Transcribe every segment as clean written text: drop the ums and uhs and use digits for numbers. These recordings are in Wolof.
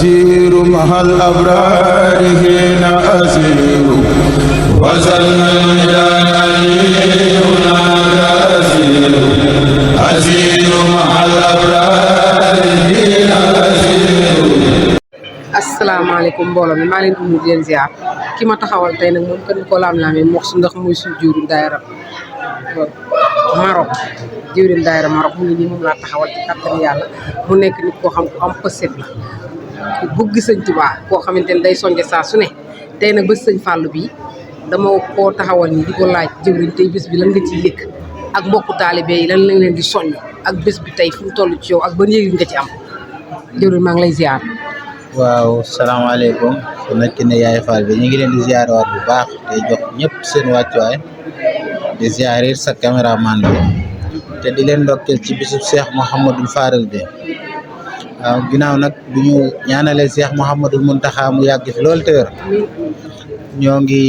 أسير مع الأبرار هنا أسير وزن الجاني هناك أسير أسير مع الأبرار هنا أسير. asalaamaaleykum mbooloo mi maa leen di nuyu di leen ziar ki ma taxawal tey nag moom kenn ko laam-laamee mox su ndax muy suñu jiwriñ daayira Maroc jiwriñ daayira Maroc mu ngi nii moom laa taxawal ci kàttan yàlla mu nekk nit koo xam ko am pësëf la ku bëgg sëñ Tuubaa koo xamante ne day sonje saa su ne tey nag ba sëñ Fallou bii dama koo taxawal nii di ko laaj jëwriñ tey bés bi lan nga ciy yëkk ak mbokku taalibe yi lan lañ leen di soññ ak bés bi tey fu mu toll ci yow ak ban yëg nga ci am jëwriñ maa ngi lay ziar. waaw salaamaaleykum su nekk ne yaay Fall bi ñu ngi leen di ziar waat bu baax te jox ñëpp seen wàccuwaay di ziarir sa caméraman bi te di leen ndokkeel ci bisub Cheikh Mouhamadul Fadal bi waaw ginnaaw nag bu ñu ñaanalee Cheikh Mouhamadul Mountakha mu yàgg fi loolu te wér ñoo ngi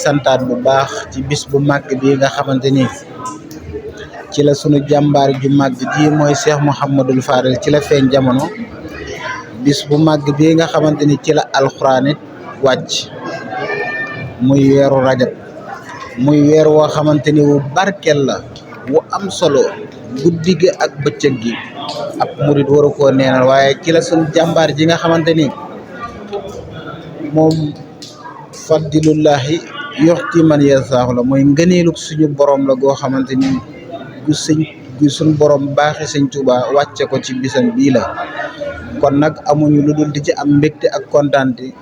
santaat bu baax ci bis bu màgg bi nga xamante ni ci la sunu jàmbaar ju màgg ji mooy Cheikh Mouhamadul Fadal ci la feeñ jamono. bis bu màgg bi nga xamante ni ci la alxuraan it wàcc muy weeru rajab muy weer woo xamante ni wu barkel la wu am solo guddi gi ak bëccëg gi ab murit waru koo neenal waaye ci la suñ jàmbaar ji nga xamante ni moom faddilullahi yoxti man yasaahu la mooy ngëneelug suñu borom la goo xamante ni gu suñ borom baaxi sëñ Tuubaa wàcce ko ci bisam bii la kon nag amuñu lu dul di ci am mbégte ak kontaante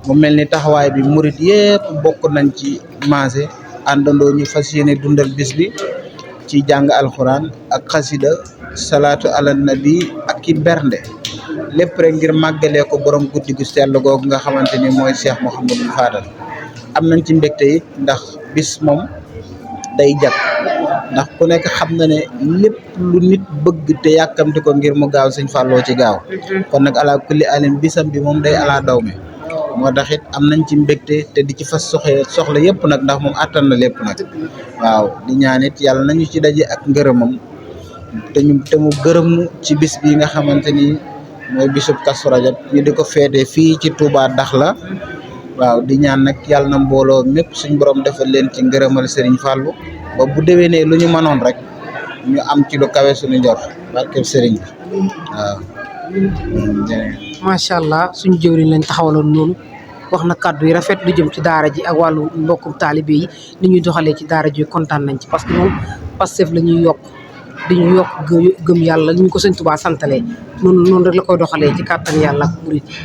mu mel ni taxawaay bi murit yépp bokk nañ ci maase àndandoo ñu fas yéene dundal bis bi ci jàng alxuraan ak xasida salaatu ala nabi ak ki bernde lépp rek ngir màggalee ko borom guddi gu sell googu nga xamante ni mooy Cheikh Mouhamadul Fadal am nañ ci mbégte it ndax bis moom day jag ndax ku nekk xam na ne lépp lu nit bëgg te yàkkamti ko ngir mu gaaw sëñ Falloo ci gaaw kon nag ala kulli alim bisam bi moom day ala daw mi moo tax it am nañ ci mbégte te di ci fas soxla yëpp nag ndax moom attan na lépp nag waaw di ñaan it yàlla nañu ci daje ak ngërëmam te mu gërëm ci bis bi nga xamante ni mooy bisub Kazu Rajab ñu di ko feete fii ci Touba Dakhla waaw di ñaan nag yàlla na mbooloo mépp suñ borom defal leen ci ngërëmal Serigne Fallou ba bu déwénee lu ñu mënoon rek ñu am ci lu kawe suñu njort barkeb Serigne bi waaw. macha allah suñu jëwriñ lañ taxawaloon noonu wax na kàddu yi rafet lu jëm ci daara ji ak wàllu mbokkum taalibe yi ni ñuy doxalee ci daara ji kontaan nañ ci parce que moom Pastef la ñuy yokk dañuy yokk gëm yàlla ñu ko sëñ Tuubaa santalee noonu rek la koy doxalee ci kàttan yàlla ak murit yi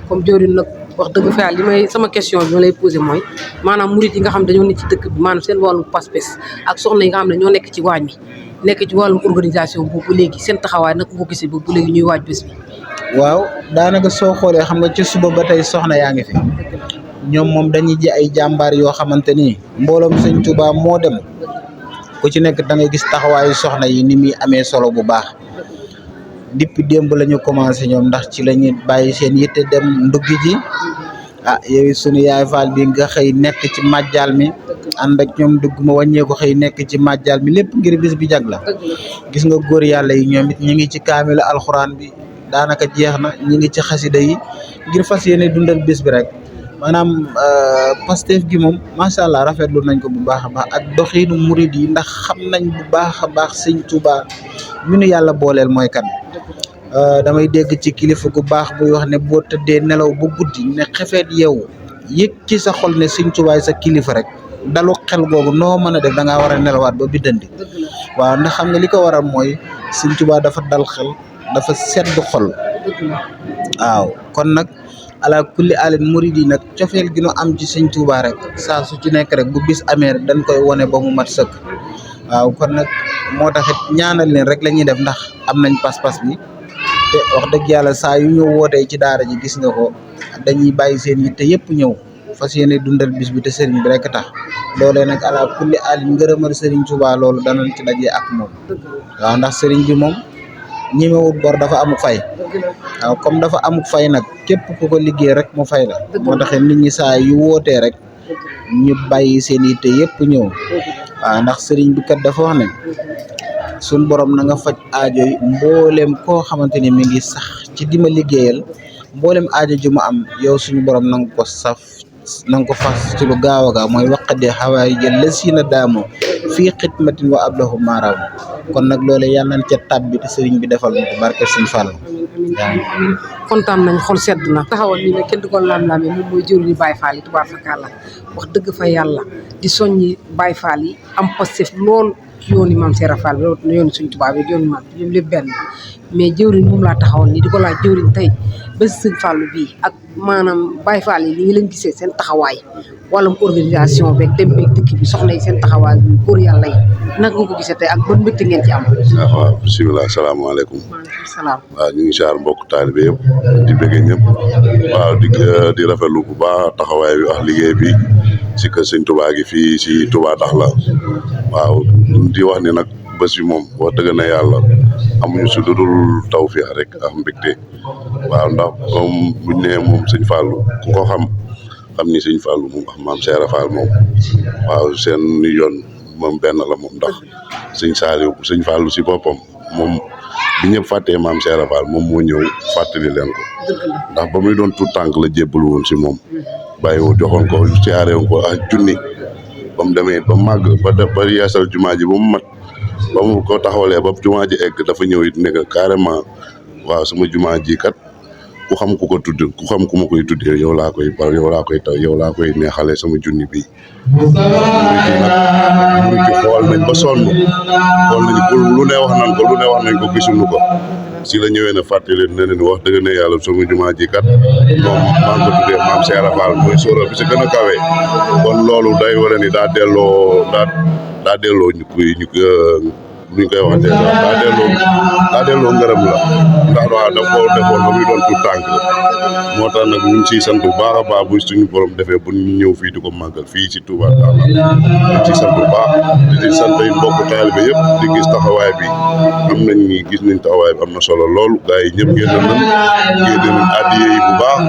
comme jëwriñ nag wax dëgg fa yàlla li may sama question bi ma lay posé mooy maanaam murit yi nga xam dañoo nekk ci dëkk bi maanaam seen wàllu pas-pas ak soxna yi nga xam ne ñoo nekk ci waañ bi nekk ci wàllum organisation boobu léegi seen taxawaay nag nga gisee boobu léegi ñuy waaj bés bi. waaw daanaka soo xoolee xam nga ci suba ba tey soxna yaa ngi fi ñoom moom dañuy ji ay jàmbaar yoo xamante ni mbooloom sëñ Tuubaa moo dem ku ci nekk da ngay gis taxawaayu soxna yi ni muy amee solo bu baax depuis démb la ñu commencé ñoom ndax ci la ñuy bàyyi seen yitte dem nduggi ji yow sunu yaay Fall bi nga xëy nekk ci màjjal mi ànd ak ñoom dugg ma wàññeeku xëy nekk ci màjjal mi lépp ngir bis bi jag la gis nga góor yàlla yi ñoom it ñu ngi ci kaamil alxuraan bi daanaka jeex na ñu ngi ci xasida yi ngir fas yéene dundal bis bi rek maanaam Pastef gi moom macha allah rafetlu nañ ko bu baax a baax ak doxiinu murid yi ndax xam nañ bu baax a baax sëñ Tuubaa mi nu yàlla booleel mooy kan. damay dégg ci kilifa gu baax buy wax ne boo tëddee nelaw ba guddi ne xefeet yow yëg ci sa xol ne sëñ Tuubaa sa kilifa rek dalu xel googu noo mën a def da ngaa war a nelawaat ba biddandi waaw ndax xam nga li ko waral mooy sëñ Tuubaa dafa dal xel dafa sedd xol waaw kon nag ala kulli alin murid yi nag cofeel gi nu am ci sëñ Tuubaa rek saa su ci nekk rek bu bis amee rek dañ koy wone ba mu mat sëkk waaw kon nag moo taxit ñaanal leen rek la ñuy def ndax am nañ pas-pas bi te wax dëgg yàlla saa yu ñu wootee ci daara ji gis nga ko dañuy bàyyi seen yitte yëpp ñëw fas yéene dundal bis bi te sëriñ bi rek tax loolee nag ala kulli alin ngërëmal sëriñ Tuubaa loolu danañ ci dajee ak moom waaw ndax sëriñ bi moom ñemewut bor dafa amuk fay waaw comme dafa amuk fay nag képp ku ko liggéey rek mu fay la moo taxee nit ñi saa yu wootee rek ñu bàyyi seen yitte yëpp ñëw waaw ndax sëriñ bi kat dafa wax ne suñ borom na nga faj aajo yi mbooleem koo xamante ni mi ngi sax ci dima liggéeyal mboolem aajo ju ma am yow suñu borom nanga ko saf nanga ko fas ci lu gaaw a gaaw mooy waqadee xawaay jël la siina daamu fii xidmatin wa ablahu maaraamu kon nag loolu yàlla nañ ca tàbbi te sëriñ bi defal na ko barke Sëñ Fall. kontaan nañ xol sedd na taxawal nii nag kenn du ko laam-laamee moom mooy jëruñu Baye Fall yi tubaab fakàlla wax dëgg fa yàlla di soññi Baye Fall yi am Pastef lool ci yooni maam Serap Fall bi yooni suñ tubaab yi yooni maam ñoom lépp benn mais jëwriñ moom laa taxawal nii di ko laaj jëwriñ tey ba Sëñ Fallu bii ak maanaam Baye Fall yi li ngi leen gisee seen taxawaay wàllum organisation beeg dem beeg dëkk bi soxna yi seen taxawaay bi góor yàlla yi naka nga ko gisee tey ak ban mbégte ngeen ci am. waaw bisimilah salaamaaleykum. maaleykum salaam. waaw ñu ngi siyaar mbokk taalibe yëpp di bëggee ñëpp waaw di rafetlu bu baax taxawaay bi wax liggéey bi si kër Sëñ Touba gi fii si Touba Dakhla waaw di wax ni nag bés bi moom wax dëgg na yàlla amuñu si lu dul tawfeex rek ak mbégte waaw ndax comme buñ nee moom Sëñ Fallu ku ko xam ni Sëñ Fallu moom ak maam Serap Fall moom waaw seen yoon moom benn la moom ndax Sëñ Fallu si boppam moom bi ñëpp fàttee maam Serap Fall moom moo ñëw fàttali leen ko ndax ba muy doon tout tànk la jébbalu woon si moom bàyyiwul joxoon ko siyaare woon ko ak junni ba mu demee ba màgg ba def ba yeesal jumaa ji ba mu mat ba mu ko taxawalee ba jumaa ji egg dafa ñëw it nekk carrément waaw sama jumaa ji kat ku xam ku ko tudd ku xam ku ma koy tuddee yow laa koy neexalee sama junni bi murid yi xool nañ ba sonn xool nañ ko lu ne wax nañ ko gisuñu ko si la ñëwee na fàttali leen ne leen wax dëgg ne yàlla sama jumaa ji kat moom maa ngi ko tuddee maam Serap Fall mooy sóora bi si gën a kawe kon loolu day wara ni daa delloo ñu koy luñ koy waxatee daa delloo ngërëm la ndax waaw daf ko defoon ba muy doon tout tànk moo tax nag ñu ngi siy sant bu baax a baax bu suñu borom defee bu ñu ñëw fii di ko màggal fii si Touba Dakhla ñu ngi siy sant bu baax di sant yi mbokk taalibe yëpp di gis taxawaay bi gis nañ taxawaay bi am na solo lool gars yi ñëpp génn nañ addiye yi bu baax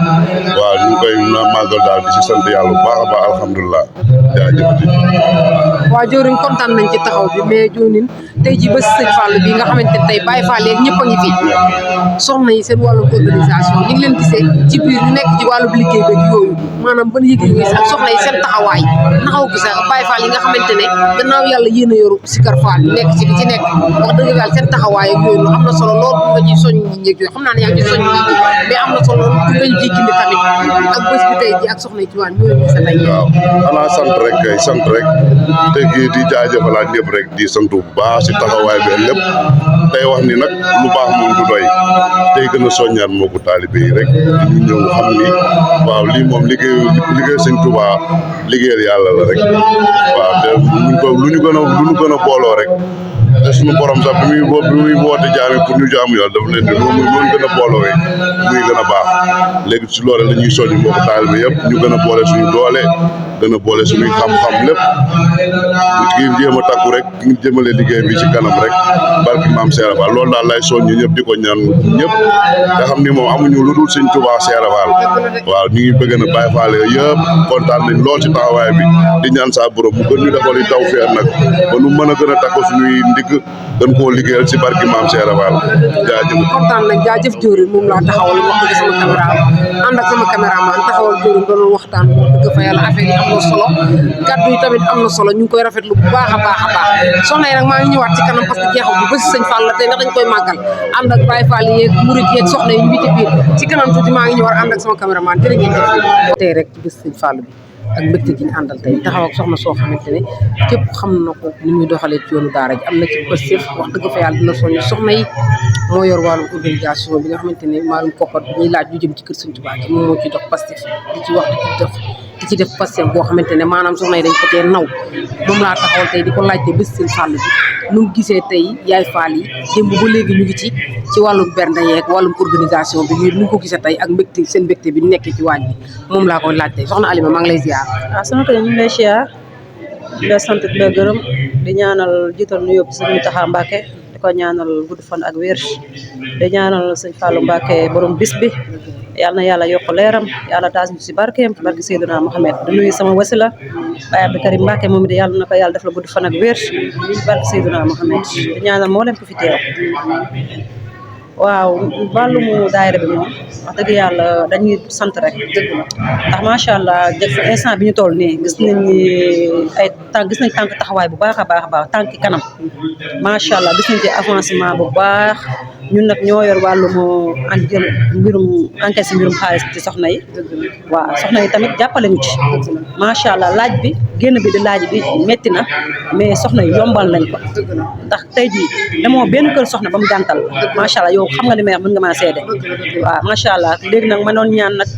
waaw ñu ngi koy màggal daal di si sant yàlla bu baax a baax alhamdulilah jaajëfati waa jëwriñ kontaan nañ ci taxaw bi mais joonin tey ji ba Sëñ Fall bi nga xamante ne tey Baye Fall yeeg ñëpp a ngi fi soxna yi seen wàllum organisation ñu ngi leen gisee ci biir ñu nekk ci wàllum liggéey beeg yooyu maanaam ban yëg-yëg ak soxna yi seen taxawaay naxaw gis Baye Fall yi nga xamante ne gannaaw yàlla yéen a yoru Sikar Fall nekk ci ci nekk wax dëgg yàlla seen taxawaay ak yooyu am na solo lool bu nga ci soñ ñi ñeeg yooyu xam naa ne yaa ngi ci soñ ñi mais am na solo lool bu ngañ ci gindi tamit ak bés bi tey ji ak soxna yi ci waan ñooyu gis tey waaw xanaa sant rek te gi di jaajëfalaat ñëpp rek di sant bu baax si taxawaay bi lépp tey wax ni nag lu baax moom du doy tey gën a soññaat mbokku taalibe yi rek ñu ñëw xam ni waaw lii moom liggéey Sëñ Touba liggéeyal yàlla la rek waaw te lu ñu gën a booloo rek te suñu borom sax bi muy woote jaami pour ñu jaamu yàlla dafa leen di loolu gën a booloowee muy gën a baax léegi si loolu la ñuy soññ mbokku taalibe yëpp ñu gën a boole suñu doole gën a boole suñuy xam-xam lépp ngir jéem a takku rek ngir jëmale liggéey bi ci kanam rek barki maam Serap Fall loolu daal lay soññ ñëpp di ko ñaan ñëpp nga xam ni moom amuñu lu dul Sëñ Touba Serap Fall waaw ñu ngi bëgg na Baye Fall yëpp kontaan nañ lool ci taxawaay bi di ñaan saa borom mu gën ñu defal taw feer nag ba nu mën a gën a takku suñuy ndigg gën koo liggéeyal ci barki maam Serap Fall jaajëf kontaan nañ jaajëf jëwriñ moom laa taxawal wax dëgg sama caméra ànd ak sama caméraman taxawal jëwriñ doon waxtaan wax dëgg fa yàlla affaire yi am na solo kàddu yi tamit am na solo ñu ngi koy rafetlu bu baax a baax soxna yi nag maa ngi ñëwaat ci kanam parce que jeexul bu bés Sëñ Fall la tey ndax dañ koy màggal ànd ak Baye Fall yeeg murid yeeg soxna yi ñu ngi ci biir ci kanam tuuti maa ngi ñëwaat ànd ak sama caméraman jërë ngeen jëf tey rek ci bés Sëñ Fall bi ak mbégte gi ñu àndal tey taxaw ak soxna soo xamante ne képp xam na ko ni muy doxalee ci yoonu daara ji am na ci Pastef wax dëgg fa yàlla dina soññ soxna yi moo yor wàllum organisation bi nga xamante ne maalum koppar bi ñuy laaj lu jëm ci kër Sëñ Tuubaa gi moom moo ci dox Pastef di ci wax di ci def Pastef boo xamante ne maanaam soxna yi dañ ko tee naw moom laa taxawal tey di ko laajte bés Sëñ Fall bi nu mu gisee tey yaay Fall yi démb ba léegi ñu ngi ci wàllum bernde yeeg wàllum organisation bi ñu ko gisee tey ak mbégte seen mbégte bi nekkee ci waañ bi moom laa koy laaj tey soxna Alima maa ngi lay ziar. waaw sama kër ñu ngi lay ziar di la sant di la gërëm di ñaanal jiital nuyoo bi Sëñ Mountakha Mbacké di ko ñaanal gudd fan ak wér di ñaanal Sëñ Fallou Mbacké borom bis bi yàlla na yàlla yokk leeram yàlla taas ñu si barkeem ci barke Seydina Mohamed di nuyu sama wasila Baye Abdou Karim Mbacké moom it yàlla na ko yàlla def la gudd fan ak wér ci barke Seydina Mohamed di ñaanal moo leen ko fi teew waaw wàllum daayira bi moom wax dëgg yàlla dañuy sant rek ndax macha allah def instant bi ñu toll nii gis nañ ni ay gis nañ tànk taxawaay bu baax a baax tànk kanam macha allah gis nañ ci avancement bu baax ñun nag ñoo yor wàllum mbirum enquête si mbirum xaalis ci soxna yi waaw soxna yi tamit jàppale ñu ci macha allah laaj bi génn bi di laaj bi metti na mais soxna yi yombal nañ ko ndax tey jii demoo benn kër soxna ba mu gàntal macha allah yow xam nga li may wax mën nga maa seede waaw macha allah léegi nag ma doon ñaan nag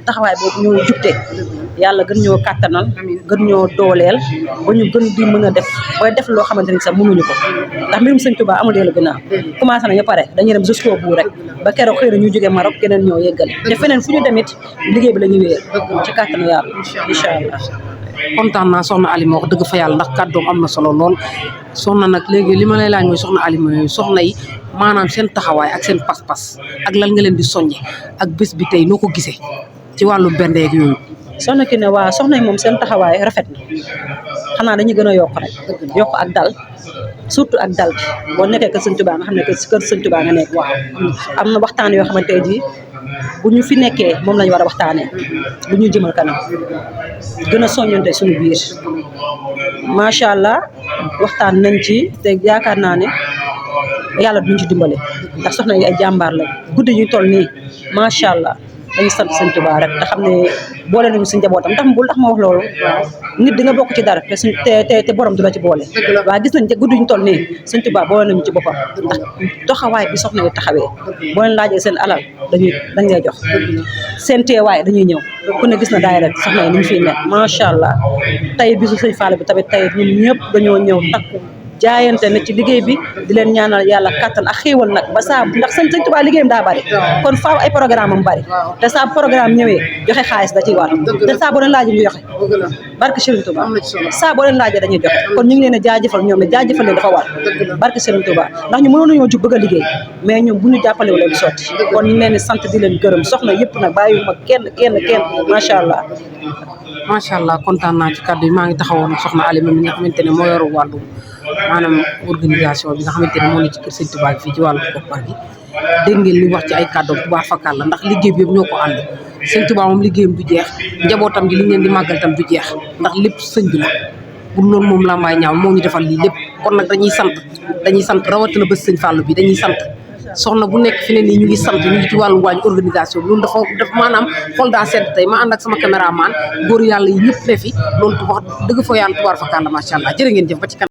taxawaay boobu ñu jubte yàlla gën ñoo kàttanal gën ñoo dooleel ba ñu gën di mën a def booy def loo xamante ni sax mënuñu ko ndax mbirum sëñ Tuubaa amul dellu ginnaaw commencé nañu pare dañuy dem jusqu'au bout rek ba keroog xëy na ñu jógee Maroc keneen ñoo yeggal te feneen fu ñu demit liggéey bi la ñuy wéer ci kàttanu yàlla incha allah kontaan naa soxna Alima wax dëgg fa yàlla ndax kàddoom am na solo lool soxna nag léegi li ma lay laaj mooy soxna Alima yooyu soxna yi maanaam seen taxawaay ak seen pas-pas ak lan nga leen di soññe ak bés bi tey noo ko gisee ci wàllu bendeeg yooyu soxna ki ne waa soxna yi moom seen taxawaay rafet na xanaa dañuy gën a yokk rek yokk ak dal surtout ak dal bi boo nekkee kër sëñ Tuubaa nga xam ne kër sëñ Tuubaa nga nekk waaw am na waxtaan yoo xamante ne ji bu ñu fi nekkee moom lañu war a waxtaanee bu ñu jëmal kanam gën a soññante suñu biir macha allah waxtaan nañ ci te yaakaar naa ne yàlla duñ ci dimbale ndax soxna yi ay jàmbaar la guddi ñu toll nii macha allah dañu sant sëñ Tuubaa rek te xam ne boole nañu suñ njabootam ndax bul tax ma wax loolu nit di nga bokk ci dara te borom du la ci boole waaye gis nañ te guddi ñu toll nii sëñ Tuubaa boole nañu ci boppam ndax doxawaay bi soxna yi taxawee boo leen laajee seen alal dañ lay jox seen teewaay dañuy ñëw ku ne gis na daay rek soxna yi ni ñu fiy nekk macha allah tey bisu sëñ Fall bi tamit tey ñun ñëpp dañoo ñëw takku jaayante na ci liggéey bi di leen ñaanal yàlla kattan ak xéewal nag ba saa ndax sëñ Tuubaa liggéeyam daa bari kon faaw ay programme am bari te saa programme ñëwee joxe xaalis da ciy war te saa boo leen laajee ñu joxe barke Serigne Touba saa boo leen laajee dañuy joxe kon ñu ngi leen a jaajëfal ñoom ne jaajëfal leen dafa war barke Serigne Touba ndax ñu mënoon nañoo jug bëgg a liggéey mais ñoom bu ñu jàppale wu leen sotti kon ñu ngi leen di sant di leen gërëm soxna yëpp nag bàyyiwuma kenn macha allah macha allah kontaan naa ci kàddu yi maa ngi taxawoon soxna Alima mi nga xamante ne moo yor wàllu maanaam organisation bi nga xamante ne moo ne ci kër sëñ Tuubaa fii ci wàllu koppar gi dégg ngeen li wax ci ay kàddoom Tuubaa fakkaat la ndax liggéey bi yëpp ñoo ko ànd sëñ Tuubaa moom liggéeyam du jeex njabootam gi li ngeen di màggal tam du jeex ndax lépp sëñ bi la bu loolu moom Lambaye Ñaaw moo ñu defal lii lépp kon nag dañuy sant rawatina bés sëñ Fallu bi dañuy sant soxna bu nekk fi ne nii ñu ngi sant ñu ngi ci wàllu waañ organisation bi loolu dafa maanaam xol daa sedd tey ma ànd ak sama caméraman góor yàlla yi ñëpp ne fi loolu wax dëgg fa yàlla tubaar fakkaat la macha allah jërë ngeen jëf ba ci kanam